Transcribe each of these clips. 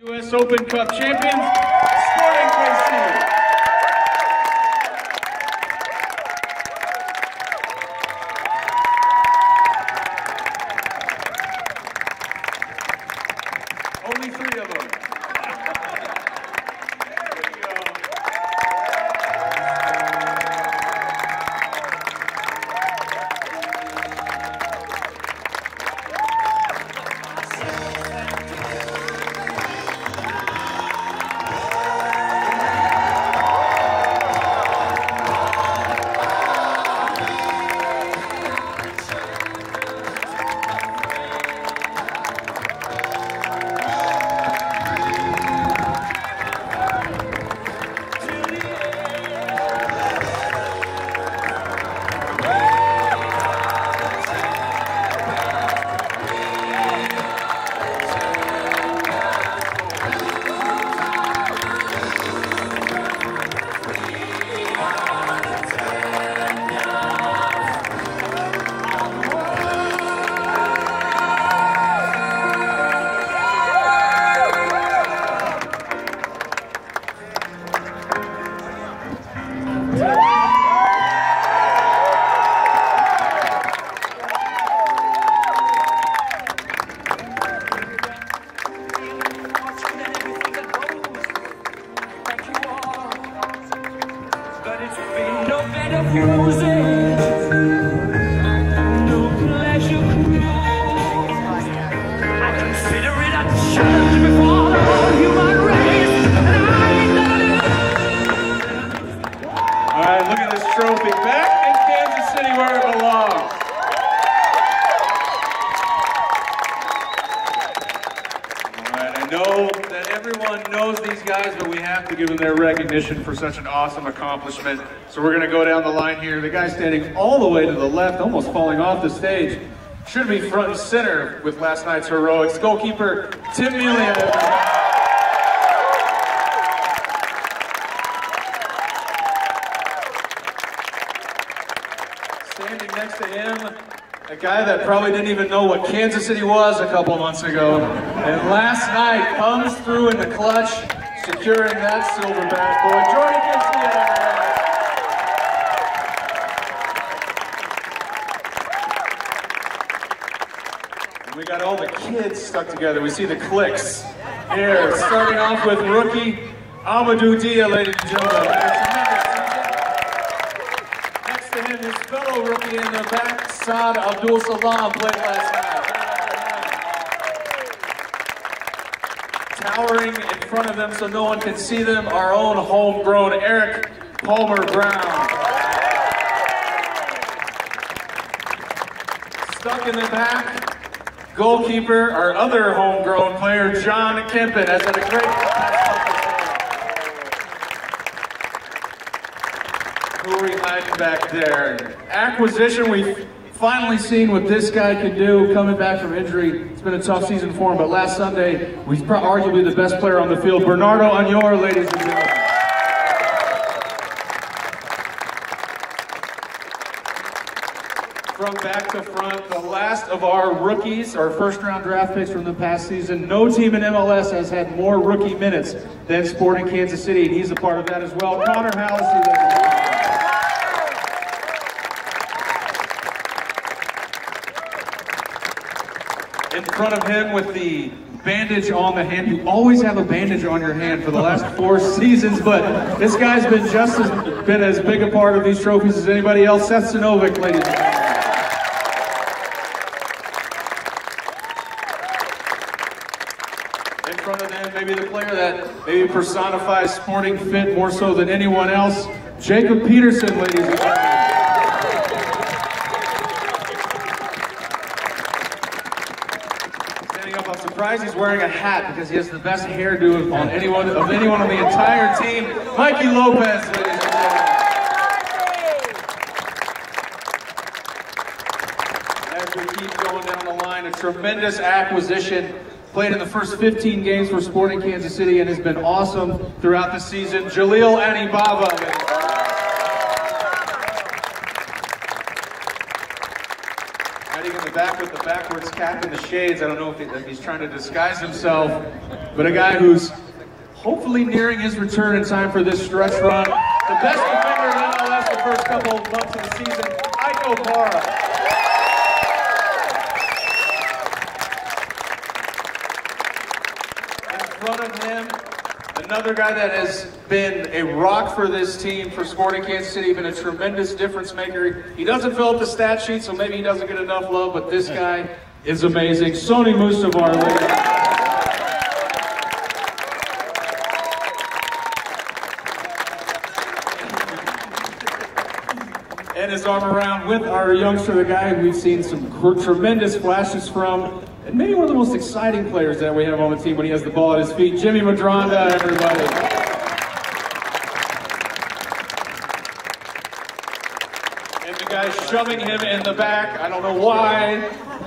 U.S. Open Cup champions, Sporting KC. Only 3 of them. There we go. Trophy back in Kansas City where it belongs. All right, I know that everyone knows these guys, but we have to give them their recognition for such an awesome accomplishment. So we're going to go down the line here. The guy standing all the way to the left, almost falling off the stage, should be front and center with last night's heroics. Goalkeeper Tim Melia. Standing next to him, a guy that probably didn't even know what Kansas City was a couple months ago, and last night comes through in the clutch, securing that silver bat boy, Jordan Garcia. And we got all the kids stuck together. We see the cliques here, starting off with rookie Amadou Dia, ladies and gentlemen. His fellow rookie in the back, Saad Abdul Salam, played last night. Towering in front of them so no one can see them, our own homegrown Eric Palmer Brown. Stuck in the back, goalkeeper, our other homegrown player, John Kempen, has had a great Who are we hiding back there? Acquisition, we've finally seen what this guy can do coming back from injury. It's been a tough season for him, but last Sunday, he's arguably the best player on the field. Bernardo Añor, ladies and gentlemen. From back to front, the last of our rookies, our first-round draft picks from the past season. No team in MLS has had more rookie minutes than Sporting Kansas City, and he's a part of that as well. Connor Hallisley, ladies and gentlemen. In front of him with the bandage on the hand. You always have a bandage on your hand for the last 4 seasons, but this guy's been been as big a part of these trophies as anybody else. Seth Sinovic, ladies and gentlemen. In front of them, maybe the player that maybe personifies Sporting Fit more so than anyone else, Jacob Peterson, ladies and gentlemen. I'm surprised he's wearing a hat because he has the best hairdo on anyone on the entire team. Mikey Lopez, ladies and gentlemen. As we keep going down the line, a tremendous acquisition. Played in the first 15 games for Sporting Kansas City and has been awesome throughout the season. Jalil Anibaba. Hiding in the back with the backwards cap and the shades. I don't know if he's trying to disguise himself, but a guy who's hopefully nearing his return in time for this stretch run. The best defender in MLS the first couple of months of the season, Iko Para. In front of him, another guy that has been a rock for this team, for Sporting Kansas City, been a tremendous difference maker. He doesn't fill up the stat sheet, so maybe he doesn't get enough love, but this guy is amazing. Sonny Mustavar, and his arm around with our youngster, the guy we've seen some tremendous flashes from, and maybe one of the most exciting players that we have on the team when he has the ball at his feet, Jimmy Madronda, everybody. And the guy shoving him in the back, I don't know why,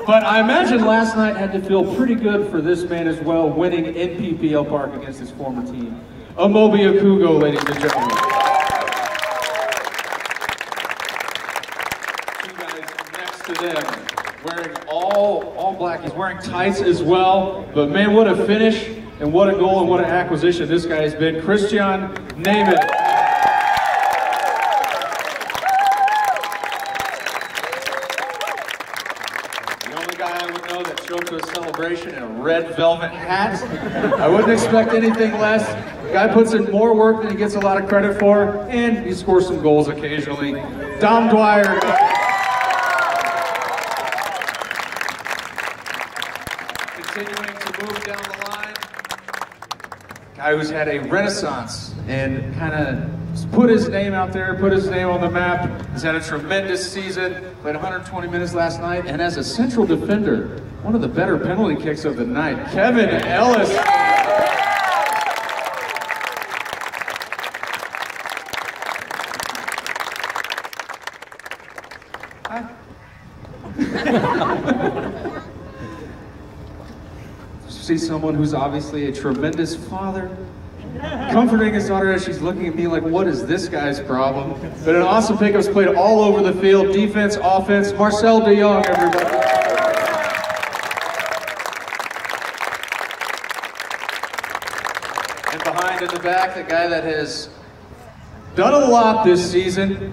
but I imagine last night had to feel pretty good for this man as well, winning in PPL Park against his former team. Amobi Okugo, ladies and gentlemen. Two guys next to them, wearing all black. He's wearing tights as well. But man, what a finish and what a goal and what an acquisition this guy has been. Christian, name it. The only guy I would know that showed to a celebration in a red velvet hat. I wouldn't expect anything less. The guy puts in more work than he gets a lot of credit for, and he scores some goals occasionally. Dom Dwyer. Continuing to move down the line. Guy who's had a renaissance and kind of put his name out there, put his name on the map. He's had a tremendous season, played 120 minutes last night, and as a central defender, one of the better penalty kicks of the night. Kevin Ellis. See someone who's obviously a tremendous father, comforting his daughter as she's looking at me like, what is this guy's problem? But an awesome pickups played all over the field, defense, offense. Marcel de Jong, everybody. And behind in the back, the guy that has done a lot this season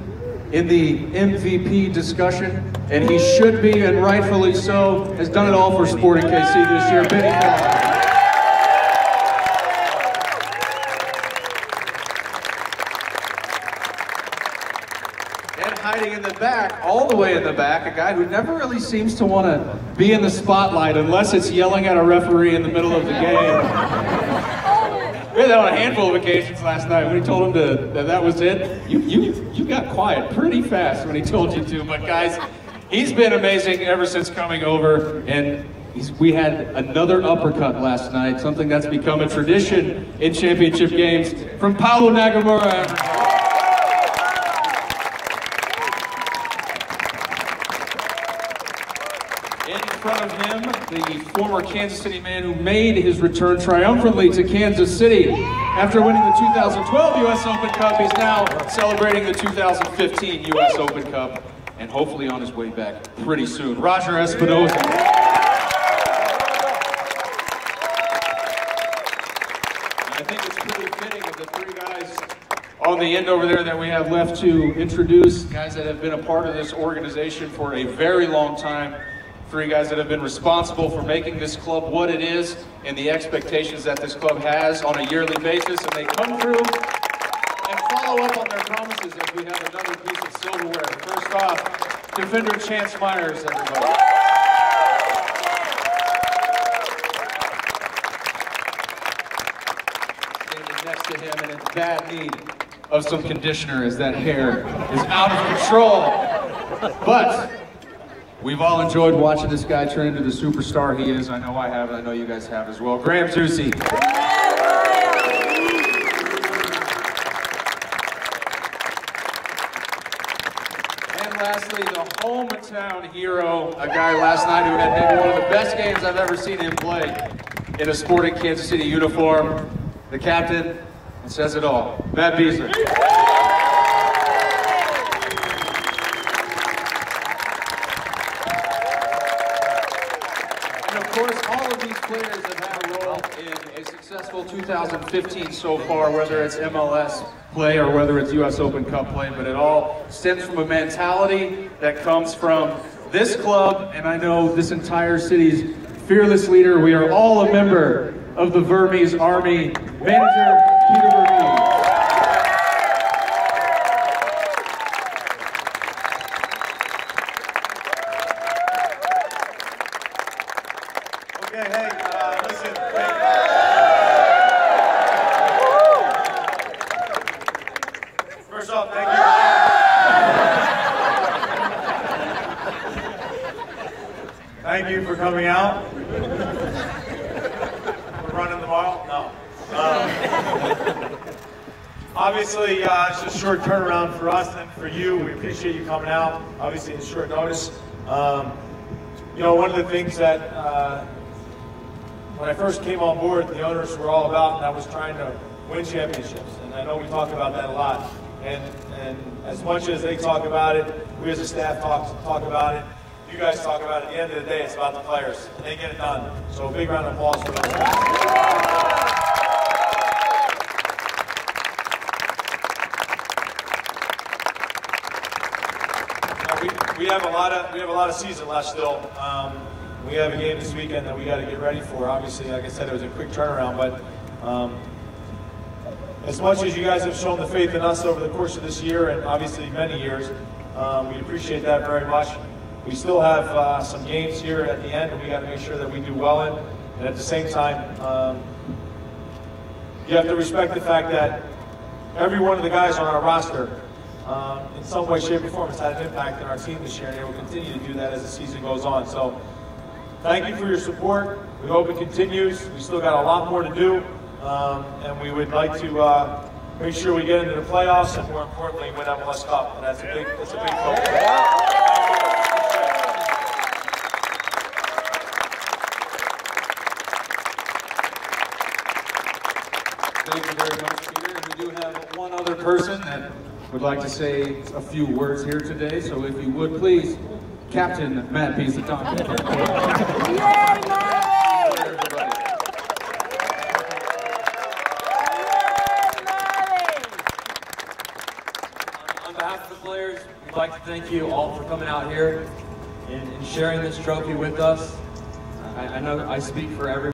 in the MVP discussion, and he should be, and rightfully so, has done it all for Sporting KC this year. Benny Callahan. And hiding in the back, all the way in the back, a guy who never really seems to want to be in the spotlight unless it's yelling at a referee in the middle of the game. We had that on a handful of occasions last night when he told him that was it. You got quiet pretty fast when he told you to, but guys, he's been amazing ever since coming over, and we had another uppercut last night, something that's become a tradition in championship games, from Paulo Nagamura. In front of him, the former Kansas City man who made his return triumphantly to Kansas City. After winning the 2012 U.S. Open Cup, he's now celebrating the 2015 U.S. Open Cup, and hopefully on his way back pretty soon. Roger Espinoza. I think it's pretty fitting of the three guys on the end over there that we have left to introduce, guys that have been a part of this organization for a very long time. Three guys that have been responsible for making this club what it is and the expectations that this club has on a yearly basis, and they come through and follow up on their promises as we have another piece of silverware. First off, defender Chance Myers, everybody. Standing next to him and in bad need of some conditioner as that hair is out of control. But we've all enjoyed watching this guy turn into the superstar he is. I know I have, and I know you guys have as well. Graham Zusi. And lastly, the hometown hero, a guy last night who had maybe one of the best games I've ever seen him play in a Sporting Kansas City uniform. The captain, and says it all, Matt Beasley. successful 2015 so far, whether it's MLS play or whether it's US Open Cup play, but it all stems from a mentality that comes from this club, and I know this entire city's fearless leader. We are all a member of the Vermes Army. Manager Peter Vermes. Okay, hey, listen. First off, thank you. Thank you for coming out. We're running the mile? No. Obviously, it's a short turnaround for us and for you. We appreciate you coming out. Obviously, it's short notice. You know, one of the things that when I first came on board, the owners were all about, and I was trying to win championships. And I know we talk about that a lot. And as much as they talk about it, we as a staff talk about it, you guys talk about it. At the end of the day, it's about the players, and they get it done. So a big round of applause for those guys. We have a lot of season left still. We have a game this weekend that we got to get ready for. Obviously, like I said, it was a quick turnaround, but as much as you guys have shown the faith in us over the course of this year, and obviously many years, we appreciate that very much. We still have some games here at the end, and we got to make sure that we do well in. And at the same time, you have to respect the fact that every one of the guys on our roster, in some way, shape, or form, has had an impact on our team this year, and they will continue to do that as the season goes on. So, thank you for your support. We hope it continues. We still got a lot more to do, and we would like to make sure we get into the playoffs, and more importantly, win MLS Cup. And that's a big focus. Thank you very much, Peter. And we do have one other person that would like to say a few words here today. So if you would, please, Captain Matt Pizzatante. Yay, Marty! On behalf of the players, we'd like to thank you all for coming out here and sharing this trophy with us. I know I speak for everyone.